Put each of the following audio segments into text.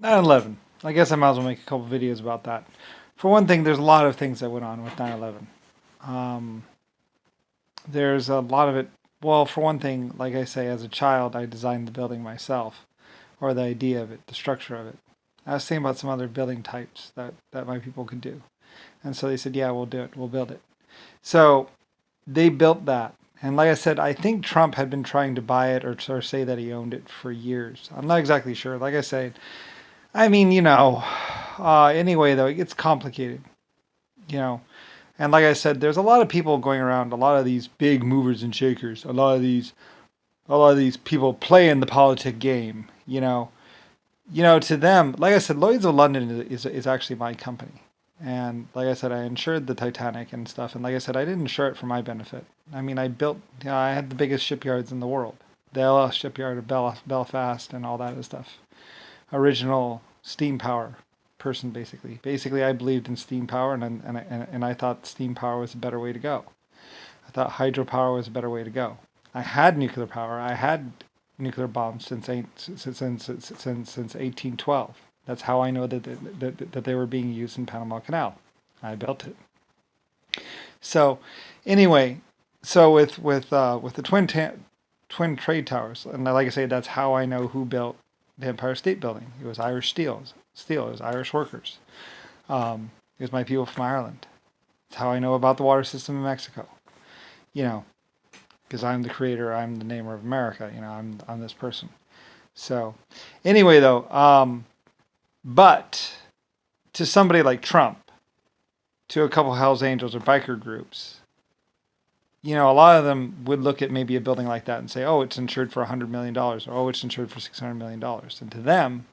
9/11. I guess I might as well make a couple videos about that. For one thing, there's a lot of things that went on with 9/11. Um, there's a lot of it. Well, for one thing, like I say, as a child, I designed the building myself, or the idea of it, the structure of it. I was thinking about some other building types that my people could do. And so they said, yeah, we'll do it. We'll build it. So they built that. And like I said, I think Trump had been trying to buy it or say that he owned it for years. I'm not exactly sure. Like I say, I mean, anyway, though, it gets complicated, you know. And like I said, there's a lot of people going around, a lot of these big movers and shakers, a lot of these people playing the politic game, you know. To them, like I said, Lloyd's of London is actually my company. And like I said, I insured the Titanic and stuff. And like I said, I didn't insure it for my benefit. I mean, I had the biggest shipyards in the world, the LS shipyard of Belfast and all that other stuff. Original steam power person, basically. Basically, I believed in steam power, and I thought steam power was a better way to go. I thought hydropower was a better way to go. I had nuclear power. I had nuclear bombs since 1812. That's how I know that they were being used in Panama Canal. I built it. So, anyway, so with the twin trade towers, and like I say, that's how I know who built the Empire State Building. It was Irish steel. It was Irish workers. It was my people from Ireland. It's how I know about the water system in Mexico. You know, because I'm the creator, I'm the namer of America. I'm this person. So, anyway, though, but to somebody like Trump, to a couple Hell's Angels or biker groups, a lot of them would look at maybe a building like that and say, "Oh, it's insured for $100 million," or "Oh, it's insured for $600 million," and to them,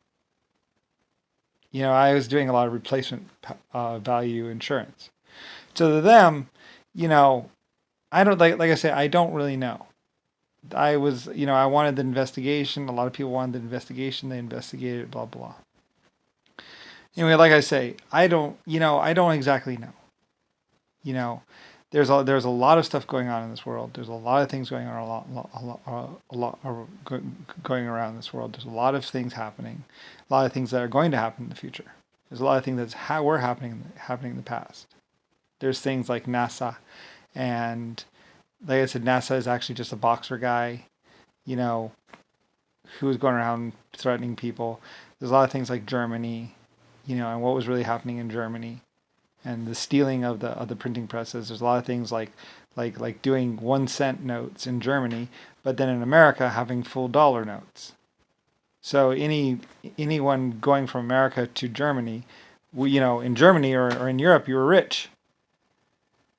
I was doing a lot of replacement value insurance. So to them, you know, I don't like I say, I don't really know. I wanted the investigation. A lot of people wanted the investigation. They investigated, blah blah. Anyway, like I say, I don't exactly know. You know, there's a lot of stuff going on in this world. There's a lot of things going on going around this world. There's a lot of things happening, a lot of things that are going to happen in the future. There's a lot of things that's how were happening in the past. There's things like NASA, and like I said, NASA is actually just a boxer guy, you know, who was going around threatening people. There's a lot of things like Germany, and what was really happening in Germany, and the stealing of the printing presses. There's a lot of things like doing 1 cent notes in Germany, but then in America having full dollar notes. So anyone going from America to Germany, in Germany or in Europe, you were rich.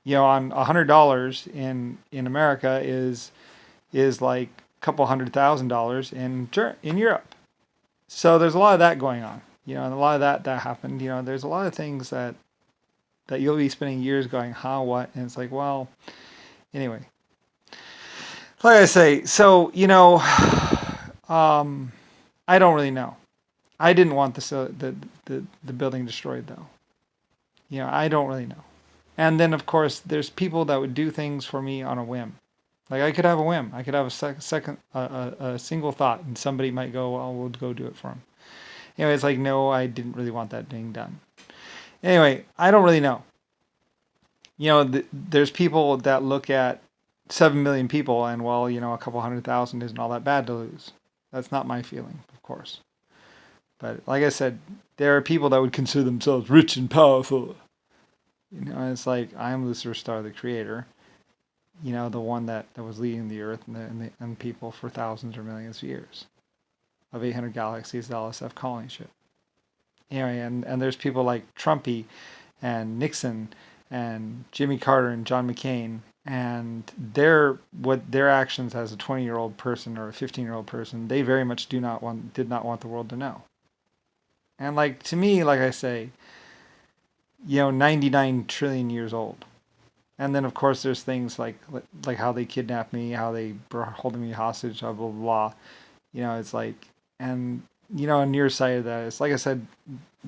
On $100 in America is like a couple $100,000 in Europe. So there's a lot of that going on. And a lot of that happened. There's a lot of things that you'll be spending years going, how, what, and it's like, well, anyway. Like I say, so I don't really know. I didn't want the building destroyed though. I don't really know. And then of course there's people that would do things for me on a whim. Like I could have a whim. I could have a single thought, and somebody might go, "Well, we'll go do it for him." Anyway, it's like, no, I didn't really want that being done. Anyway, I don't really know. There's people that look at 7 million people, and well, a couple 100,000 isn't all that bad to lose. That's not my feeling, of course. But like I said, there are people that would consider themselves rich and powerful. It's like, I'm Lucifer Star, the creator. The one that was leading the earth and people for thousands or millions of years. Of 800 galaxies, the LSF colony ship. Anyway, and there's people like Trumpy and Nixon and Jimmy Carter and John McCain, and their actions as a 20-year-old person or a 15-year-old person, they very much did not want the world to know. And like, to me, like I say, 99 trillion years old. And then of course there's things like how they kidnapped me, how they were holding me hostage, blah blah blah. It's like, and on your side of that, it's like I said,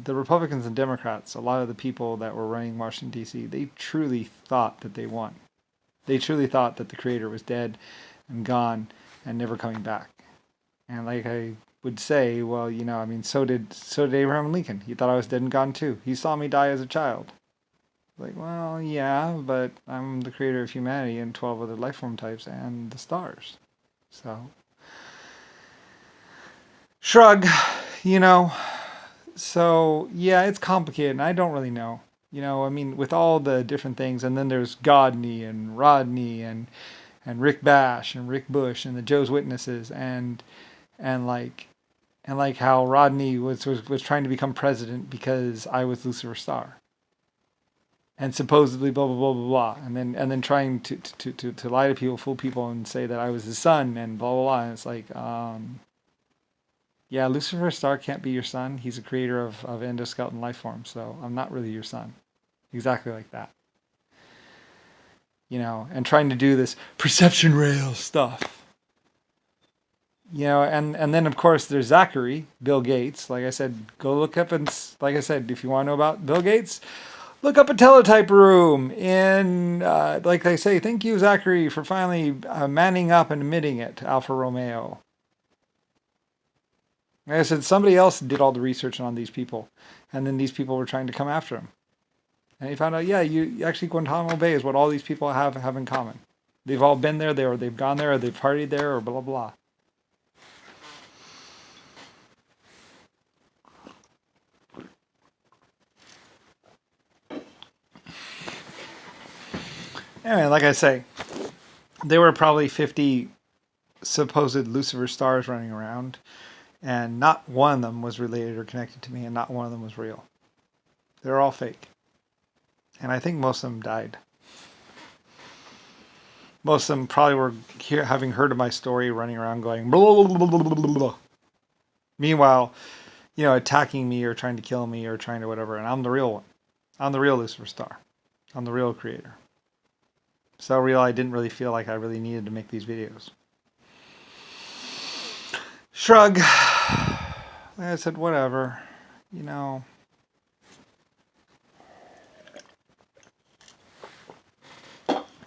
the Republicans and Democrats, a lot of the people that were running Washington D.C., they truly thought that they won. They truly thought that the creator was dead and gone and never coming back. And like I would say, well, I mean, so did Abraham Lincoln. He thought I was dead and gone too. He saw me die as a child. Like, well, yeah, but I'm the creator of humanity and 12 other life form types and the stars. So, shrug, you know. So, yeah, it's complicated, and I don't really know. I mean, with all the different things, and then there's Godney and Rodney and Rick Bash and Rick Bush and the Joe's Witnesses and like how Rodney was trying to become president because I was Lucifer Star. And supposedly blah blah blah blah blah, and then trying to lie to people, fool people, and say that I was his son and blah blah blah. And it's like, yeah, Lucifer Star can't be your son. He's a creator of endoskeleton life form, so I'm not really your son. Exactly like that. And trying to do this perception rail stuff. And then of course there's Zachary, Bill Gates. Like I said, go look up and like I said, if you want to know about Bill Gates, look up a teletype room in, like I say, thank you, Zachary, for finally manning up and admitting it, Alfa Romeo. Like I said, somebody else did all the research on these people, and then these people were trying to come after him. And he found out, yeah, you actually Guantanamo Bay is what all these people have in common. They've all been there, they've gone there, or they've partied there, or blah, blah. Anyway, like I say, there were probably 50 supposed Lucifer stars running around, and not one of them was related or connected to me, and not one of them was real. They're all fake. And I think most of them died. Most of them probably were having heard of my story, running around going blah, blah, blah, blah, blah, blah. Meanwhile, attacking me or trying to kill me or trying to whatever, and I'm the real one. I'm the real Lucifer Star. I'm the real creator. So real, I didn't really feel like I really needed to make these videos. Shrug. I said, whatever.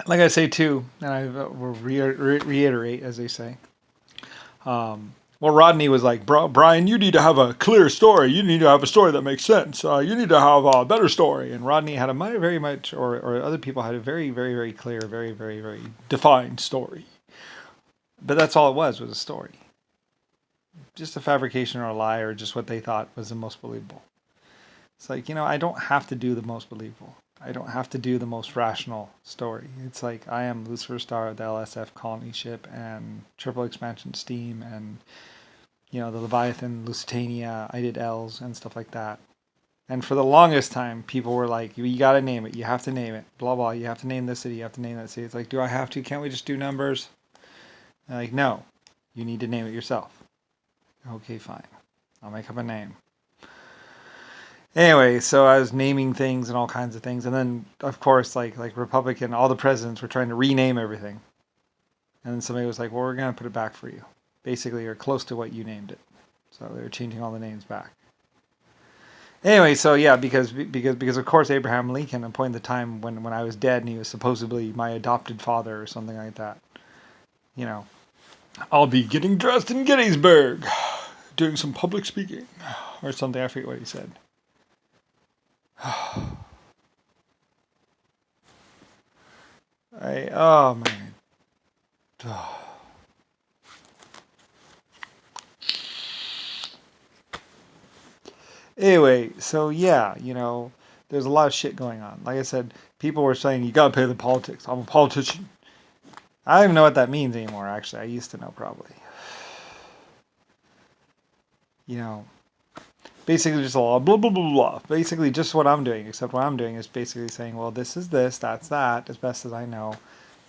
Like I say too, and I will reiterate, as they say. Well, Rodney was like, Brian, you need to have a clear story. You need to have a story that makes sense. You need to have a better story. And Rodney had a very much, or other people had a very, very, very clear, very, very, very defined story. But that's all it was a story. Just a fabrication or a lie or just what they thought was the most believable. It's like, I don't have to do the most believable. I don't have to do the most rational story. It's like I am Lucifer Star of the LSF colony ship and triple expansion steam and, the Leviathan, Lusitania, I did L's and stuff like that. And for the longest time, people were like, you got to name it. You have to name it. Blah, blah. You have to name this city. You have to name that city. It's like, do I have to? Can't we just do numbers? And like, no. You need to name it yourself. Okay, fine. I'll make up a name. Anyway, so I was naming things and all kinds of things. And then, of course, like Republican, all the presidents were trying to rename everything. And then somebody was like, well, we're going to put it back for you. Basically, or close to what you named it. So they were changing all the names back. Anyway, so yeah, because of course Abraham Lincoln appointed the time when I was dead and he was supposedly my adopted father or something like that. I'll be getting dressed in Gettysburg, doing some public speaking or something. I forget what he said. Oh man. Anyway, so yeah, there's a lot of shit going on. Like I said, people were saying, you gotta pay the politics. I'm a politician. I don't even know what that means anymore, actually. I used to know, probably. Basically just a lot, blah, blah, blah, blah. Basically just what I'm doing, except what I'm doing is basically saying, well, this is this, that's that, as best as I know.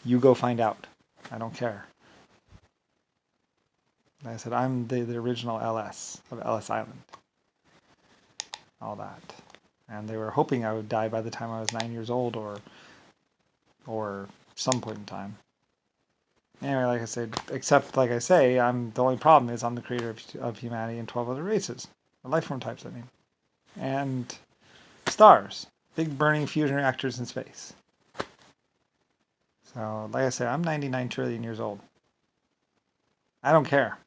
You go find out. I don't care. And I said, I'm the original LS of Ellis Island. All that. And they were hoping I would die by the time I was 9 years old or some point in time. Anyway, like I said, except like I say, the only problem is I'm the creator of humanity and 12 other races. Or life form types, I mean. And stars. Big burning fusion reactors in space. So, like I said, I'm 99 trillion years old. I don't care.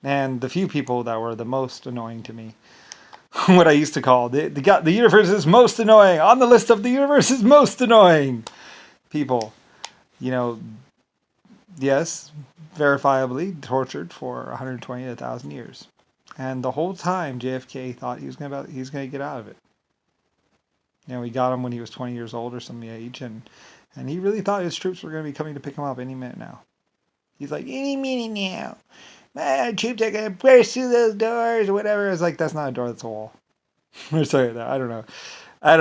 And the few people that were the most annoying to me, what I used to call the universe is most annoying, on the list of the universe is most annoying people, you know, yes, verifiably tortured for 120 to 1,000 years. And the whole time JFK thought he was going to get out of it. You know, we got him when he was 20 years old or some age, and he really thought his troops were going to be coming to pick him up any minute now. He's like, any minute now. My troops are going to burst through those doors or whatever. It's like, that's not a door, that's a wall. Or something like that. I don't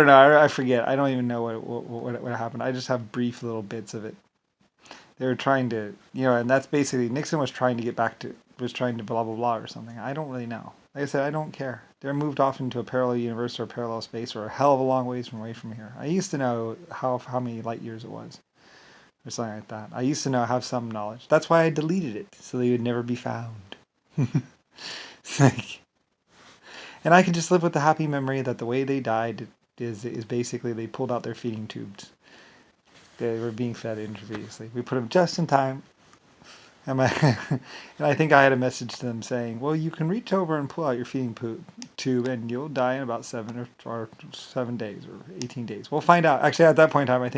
know. I forget. I don't even know what happened. I just have brief little bits of it. They were trying to, and that's basically, Nixon was trying to get back to, was trying to blah, blah, blah or something. I don't really know. Like I said, I don't care. They're moved off into a parallel universe or a parallel space or a hell of a long ways away from here. I used to know how many light years it was or something like that. I used to have some knowledge. That's why I deleted it, so they would never be found. It's like, and I can just live with the happy memory that the way they died is basically they pulled out their feeding tubes. They were being fed intravenously. We put them just in time. And I think I had a message to them saying, well, you can reach over and pull out your feeding tube and you'll die in about 7 days or 18 days. We'll find out. Actually, at that point in time, I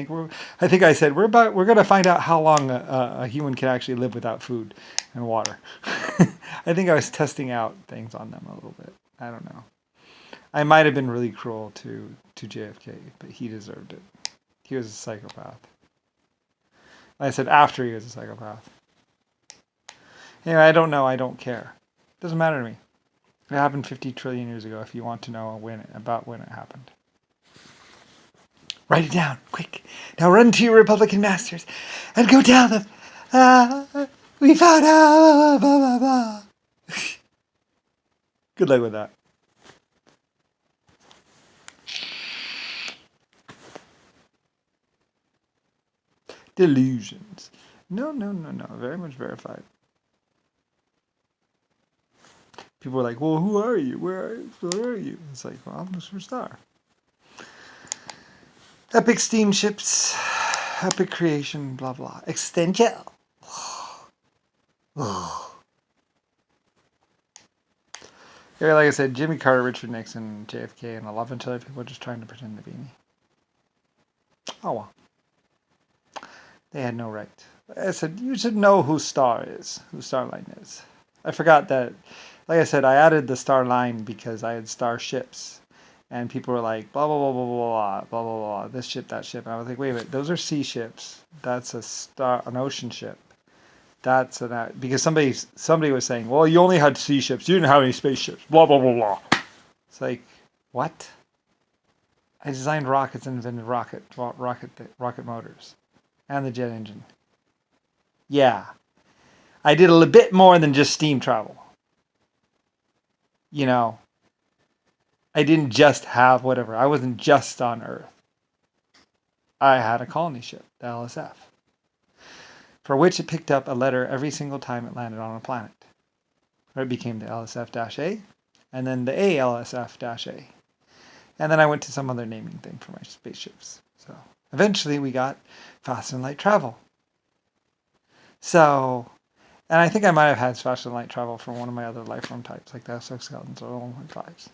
think I said, we're going to find out how long a human can actually live without food and water. I think I was testing out things on them a little bit. I don't know. I might have been really cruel to JFK, but he deserved it. He was a psychopath. I said after he was a psychopath. Anyway, I don't know. I don't care. It doesn't matter to me. It happened 50 trillion years ago if you want to know when it happened. Write it down, quick. Now run to your Republican masters and go tell them, we found out, blah, blah, blah. Good luck with that. Delusions. No. Very much verified. People are like, well, who are you? Where are you? It's like, well, I'm a superstar. Epic steamships, epic creation, blah, blah. Extension. Yeah, like I said, Jimmy Carter, Richard Nixon, JFK, and a lot of other people just trying to pretend to be me. Oh, well. They had no right. I said, you should know who Starline is. I forgot that, like I said, I added the star line because I had starships. And people were like, blah, blah, blah, blah, blah, blah, blah, blah, this ship, that ship. And I was like, wait a minute, those are sea ships. That's an ocean ship. Because somebody was saying, well, you only had sea ships. You didn't have any spaceships. Blah, blah, blah, blah. It's like, what? I designed rockets and invented rocket motors. And the jet engine. Yeah. I did a little bit more than just steam travel. I didn't just have whatever. I wasn't just on Earth. I had a colony ship, the LSF, for which it picked up a letter every single time it landed on a planet. It became the LSF-A, and then the ALSF-A. And then I went to some other naming thing for my spaceships. So eventually we got faster than light travel. So, and I think I might have had faster than light travel for one of my other life form types, like the exoskeletons or the 1.5s.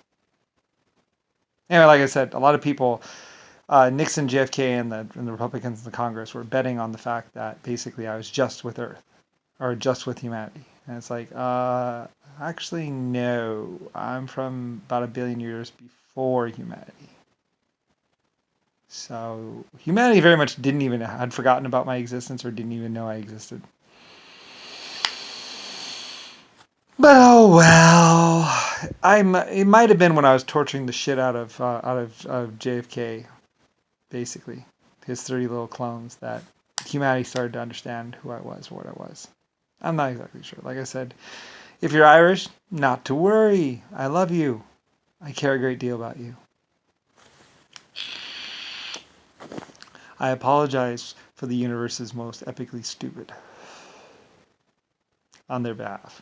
Anyway, like I said, a lot of people, Nixon, JFK, and the Republicans in the Congress were betting on the fact that basically I was just with Earth, or just with humanity. And it's like, actually, no. I'm from about 1 billion years before humanity. So humanity very much had forgotten about my existence or didn't even know I existed. But oh well, it might have been when I was torturing the shit out of JFK, basically, his 30 little clones, that humanity started to understand who I was or what I was. I'm not exactly sure. Like I said, if you're Irish, not to worry. I love you. I care a great deal about you. I apologize for the universe's most epically stupid on their behalf.